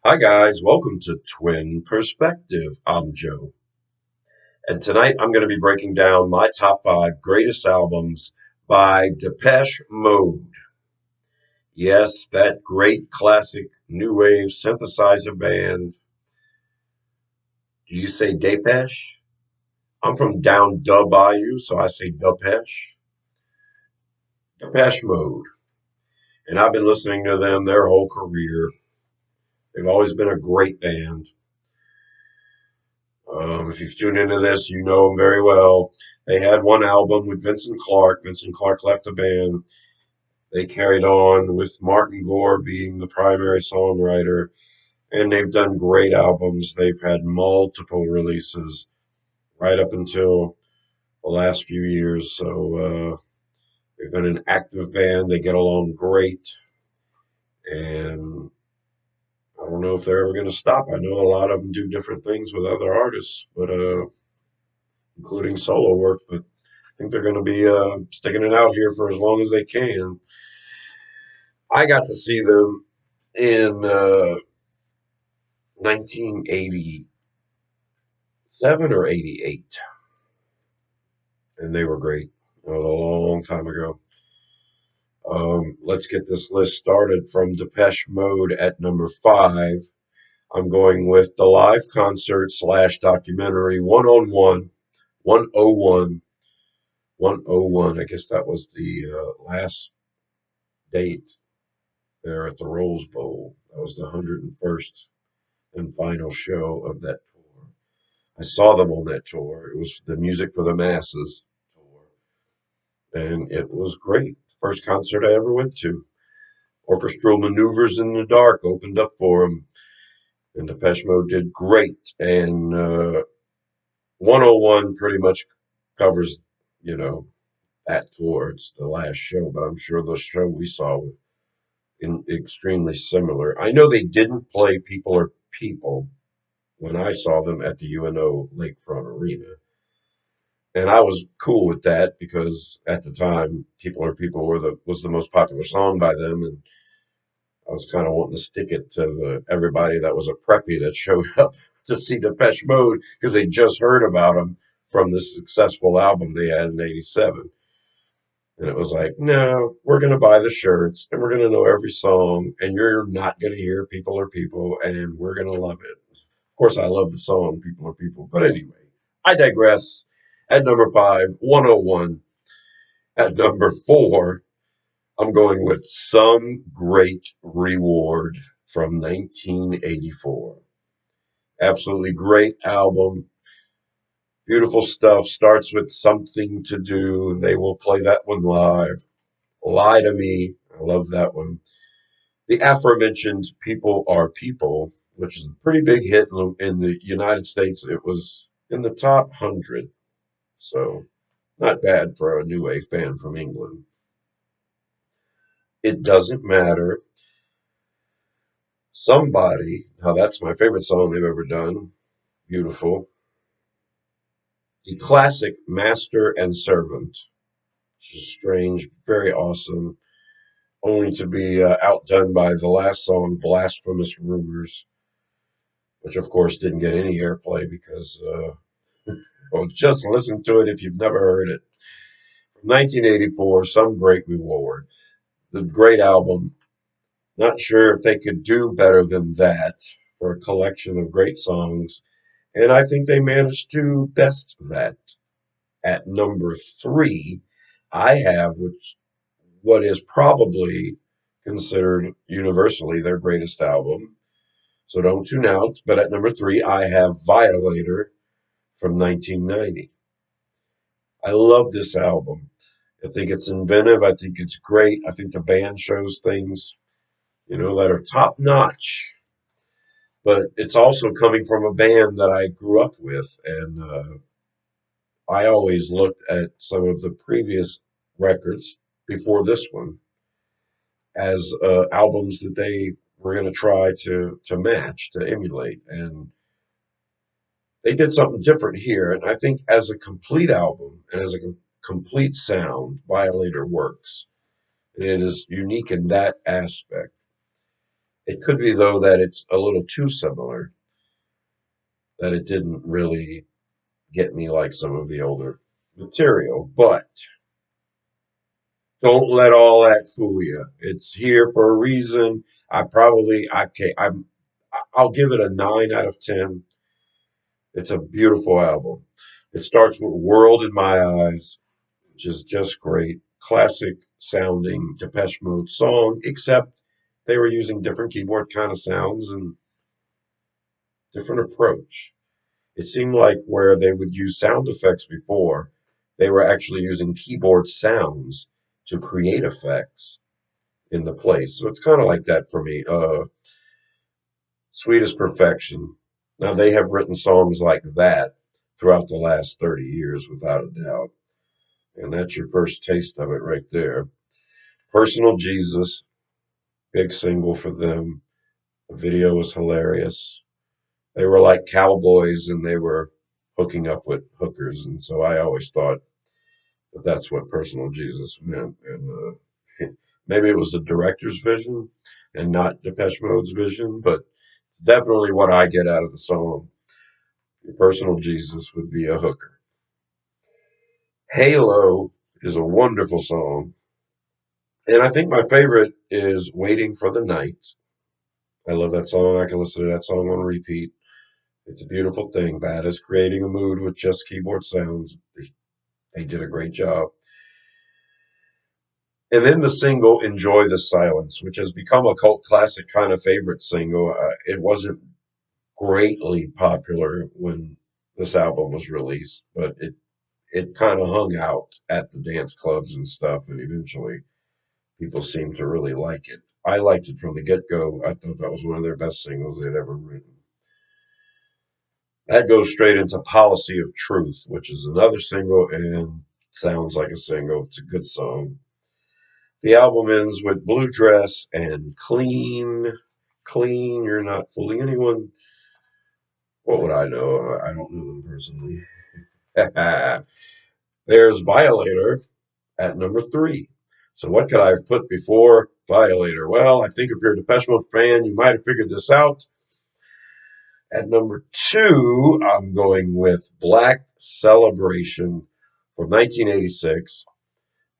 Hi guys, welcome to Twin Perspective. I'm Joe, and tonight I'm going to be breaking down my top five greatest albums by Depeche Mode. Yes, that great classic new wave synthesizer band. Do you say Depeche? I'm from down the bayou, so I say Depeche. Depeche Mode, and I've been listening to them their whole career. They've always been a great band. If you've tuned into this, you know them very well. They had one album with Vincent Clark. Vincent Clark left the band. They carried on with Martin Gore being the primary songwriter, and they've done great albums. They've had multiple releases right up until the last few years. So they've been an active band. They get along great, and I don't know if they're ever going to stop. I know a lot of them do different things with other artists, but including solo work. But I think they're going to be sticking it out here for as long as they can. I got to see them in 1987 or 88, and they were great. It was a long time ago. Let's get this list started from Depeche Mode at number five. I'm going with the live concert slash documentary 101. I guess that was the last date there at the Rose Bowl. That was the 101st and final show of that tour. I saw them on that tour. It was the Music for the Masses tour, and it was great. First concert I ever went to. Orchestral Maneuvers in the Dark opened up for them, and Depeche Mode did great. And 101 pretty much covers, you know, that tour. It's the last show, but I'm sure the show we saw was extremely similar. I know they didn't play People Are People when I saw them at the UNO Lakefront Arena. And I was cool with that because at the time, People Are People was the most popular song by them, and I was kind of wanting to stick it to everybody that was a preppy that showed up to see Depeche Mode because they just heard about them from this successful album they had in '87. And it was like, no, we're going to buy the shirts and we're going to know every song, and you're not going to hear People Are People, and we're going to love it. Of course, I love the song People Are People. But anyway, I digress. At number five, 101. At number four, I'm going with Some Great Reward from 1984. Absolutely great album. Beautiful stuff. Starts with Something to Do, and they will play that one live. Lie to Me. I love that one. The aforementioned People Are People, which is a pretty big hit in the United States. It was in the top 100. So not bad for a new wave band from England. It Doesn't Matter. Somebody. Now that's my favorite song they've ever done. Beautiful. The classic Master and Servant, which is strange, very awesome, only to be outdone by the last song, Blasphemous Rumors, which of course didn't get any airplay because, well, just listen to it if you've never heard it. From 1984, Some Great Reward. The great album. Not sure if they could do better than that for a collection of great songs. And I think they managed to best that. At number three, I have what is probably considered universally their greatest album. So don't tune out. But at number three, I have Violator from 1990. I love this album. I think it's inventive. I think it's great. I think the band shows things, that are top notch. But it's also coming from a band that I grew up with, and I always looked at some of the previous records before this one as albums that they were going to try to match, to emulate, and they did something different here. And I think as a complete album and as a complete sound, Violator works. It is unique in that aspect. It could be, though, that it's a little too similar, that it didn't really get me like some of the older material. But don't let all that fool you. It's here for a reason. I'll give it a 9 out of 10. It's a beautiful album. It starts with World in My Eyes, which is just great. Classic sounding Depeche Mode song, except they were using different keyboard kind of sounds and different approach. It seemed like where they would use sound effects before, they were actually using keyboard sounds to create effects in the place. So it's kind of like that for me. Sweetest Perfection. Now they have written songs like that throughout the last 30 years, without a doubt. And that's your first taste of it right there. Personal Jesus, big single for them. The video was hilarious. They were like cowboys and they were hooking up with hookers. And so I always thought that that's what personal Jesus meant. And maybe it was the director's vision and not Depeche Mode's vision, but it's definitely what I get out of the song. Your personal Jesus would be a hooker. Halo is a wonderful song. And I think my favorite is Waiting for the Night. I love that song. I can listen to that song on repeat. It's a beautiful thing. Bad is creating a mood with just keyboard sounds. They did a great job. And then the single Enjoy the Silence, which has become a cult classic kind of favorite single. It wasn't greatly popular when this album was released, but it kind of hung out at the dance clubs and stuff, and eventually people seemed to really like it. I liked it from the get go. I thought that was one of their best singles they'd ever written. That goes straight into Policy of Truth, which is another single and sounds like a single. It's a good song. The album ends with Blue Dress and Clean. Clean, you're not fooling anyone. What would I know? I don't know them personally. There's Violator at number 3. So what could I have put before Violator? Well, I think if you're a Depeche Mode fan, you might have figured this out. At number 2, I'm going with Black Celebration from 1986.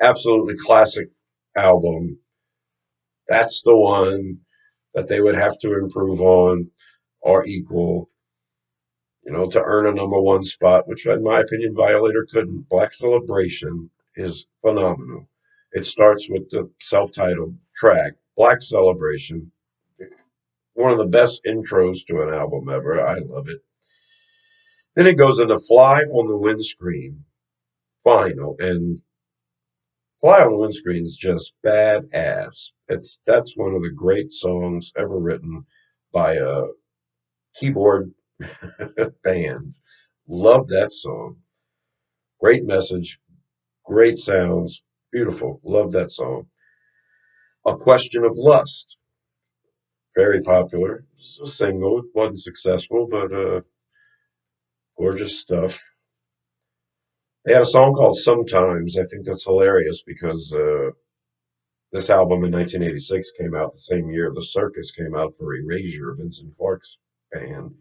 Absolutely classic album. That's the one that they would have to improve on or equal, to earn a number 1 spot, which in my opinion, Violator couldn't. Black Celebration is phenomenal. It starts with the self-titled track, Black Celebration. One of the best intros to an album ever. I love it. Then it goes into Fly on the Windscreen. Final. And Fly on the Windscreen is just badass. That's one of the great songs ever written by a keyboard band. Love that song. Great message, great sounds, beautiful. Love that song. A Question of Lust. Very popular. It's a single. It wasn't successful, but gorgeous stuff. They had a song called Sometimes. I think that's hilarious because this album in 1986 came out the same year The Circus came out for Erasure, Vincent Clarke's band.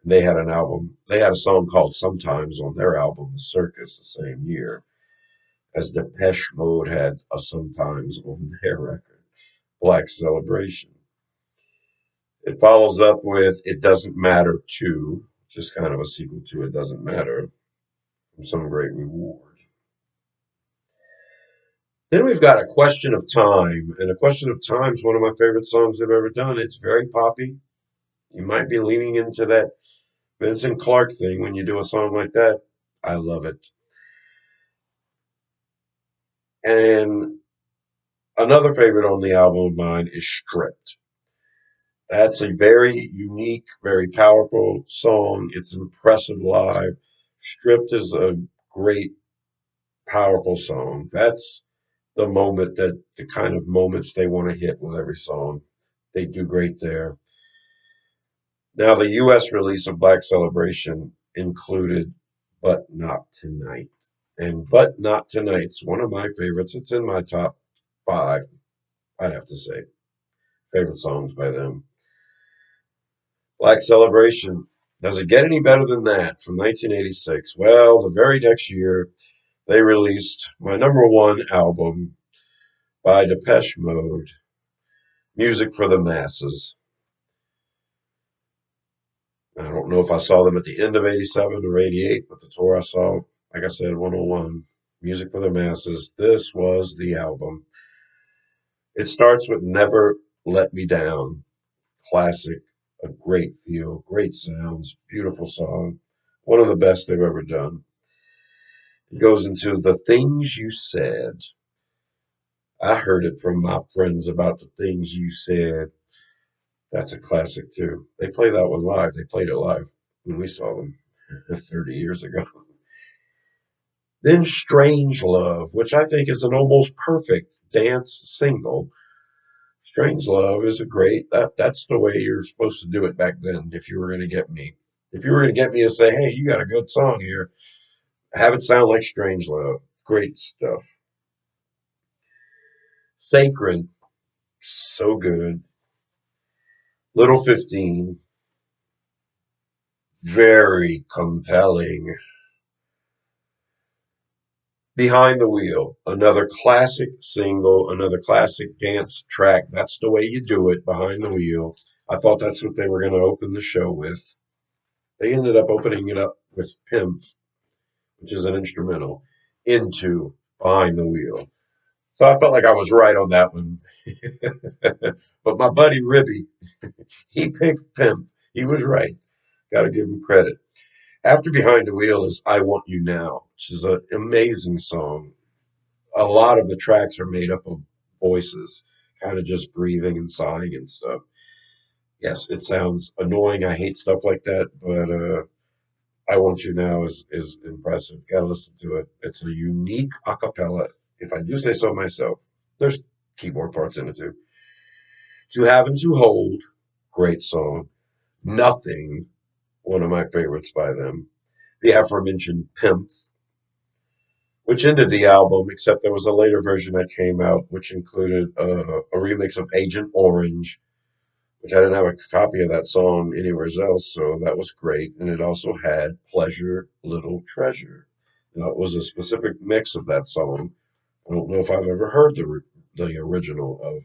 They had an album, they had a song called Sometimes on their album, The Circus, the same year, as Depeche Mode had a Sometimes on their record, Black Celebration. It follows up with It Doesn't Matter Too, which is kind of a sequel to It Doesn't Matter, from Some Great Reward. Then we've got A Question of Time, and A Question of Time is one of my favorite songs they've ever done. It's very poppy. You might be leaning into that Vincent Clarke thing when you do a song like that. I love it. And another favorite on the album of mine is Stripped. That's a very unique, very powerful song. It's impressive live. Stripped is a great, powerful song. That's the kind of moments they want to hit with every song. They do great there. Now, the US release of Black Celebration included But Not Tonight. And But Not Tonight's one of my favorites. It's in my top 5, I'd have to say. Favorite songs by them. Black Celebration. Does it get any better than that from 1986? Well, the very next year, they released my number one album by Depeche Mode, Music for the Masses. I don't know if I saw them at the end of 87 or 88, but the tour I saw, like I said, 101, Music for the Masses. This was the album. It starts with Never Let Me Down. Classic, a great feel, great sounds, beautiful song. One of the best they've ever done. It goes into The Things You Said. I heard it from my friends about the things you said. That's a classic too. They play that one live. They played it live when we saw them 30 years ago. Then Strange Love, which I think is an almost perfect dance single. Strange Love is a great that's the way you're supposed to do it back then if you were gonna get me. If you were gonna get me to say, hey, you got a good song here, have it sound like Strange Love. Great stuff. Sacred, so good. Little 15, very compelling. Behind the Wheel, another classic single, another classic dance track. That's the way you do it, Behind the Wheel. I thought that's what they were going to open the show with. They ended up opening it up with Pimp, which is an instrumental, into Behind the Wheel. So I felt like I was right on that one. But my buddy Ribby, he picked Pimp. He was right. Got to give him credit. After Behind the Wheel is I Want You Now, which is an amazing song. A lot of the tracks are made up of voices, kind of just breathing and sighing and stuff. Yes, it sounds annoying. I hate stuff like that, but I Want You Now is impressive. Gotta listen to it. It's a unique acapella, if I do say so myself. There's keyboard parts in it too. To Have and to Hold, great song. Nothing, one of my favorites by them. The aforementioned Pimp, which ended the album, except there was a later version that came out, which included a remix of Agent Orange, which I didn't have a copy of that song anywhere else, so that was great. And it also had Pleasure, Little Treasure. Now, it was a specific mix of that song. I don't know if I've ever heard the original of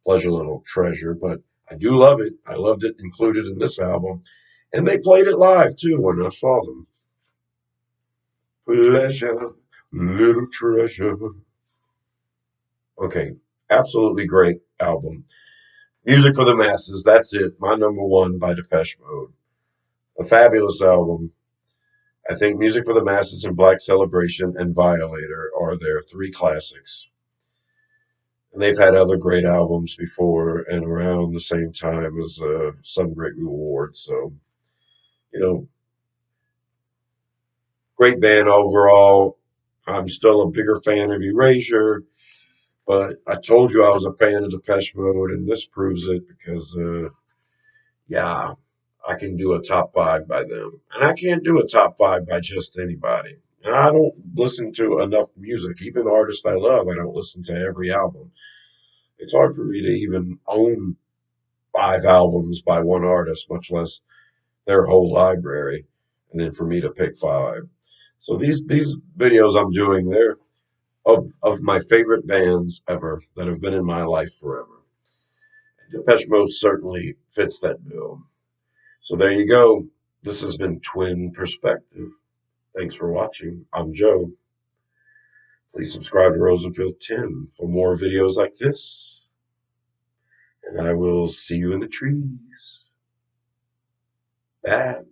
Pleasure, Little Treasure, but I do love it. I loved it included in this album. And they played it live too when I saw them. Pleasure, Little Treasure. Okay, absolutely great album. Music for the Masses, that's it. My number one by Depeche Mode. A fabulous album. I think Music for the Masses and Black Celebration and Violator are their three classics. And they've had other great albums before and around the same time as Some Great Reward. So, you know, great band overall. I'm still a bigger fan of Erasure, but I told you I was a fan of Depeche Mode, and this proves it because yeah, I can do a top five by them. And I can't do a top five by just anybody. I don't listen to enough music. Even artists I love, I don't listen to every album. It's hard for me to even own five albums by one artist, much less their whole library, and then for me to pick five. So these videos I'm doing, they're of my favorite bands ever that have been in my life forever. Depeche Mode certainly fits that bill. So there you go. This has been Twin Perspective. Thanks for watching. I'm Joe. Please subscribe to Rosenfield 10 for more videos like this. And I will see you in the trees. Bye.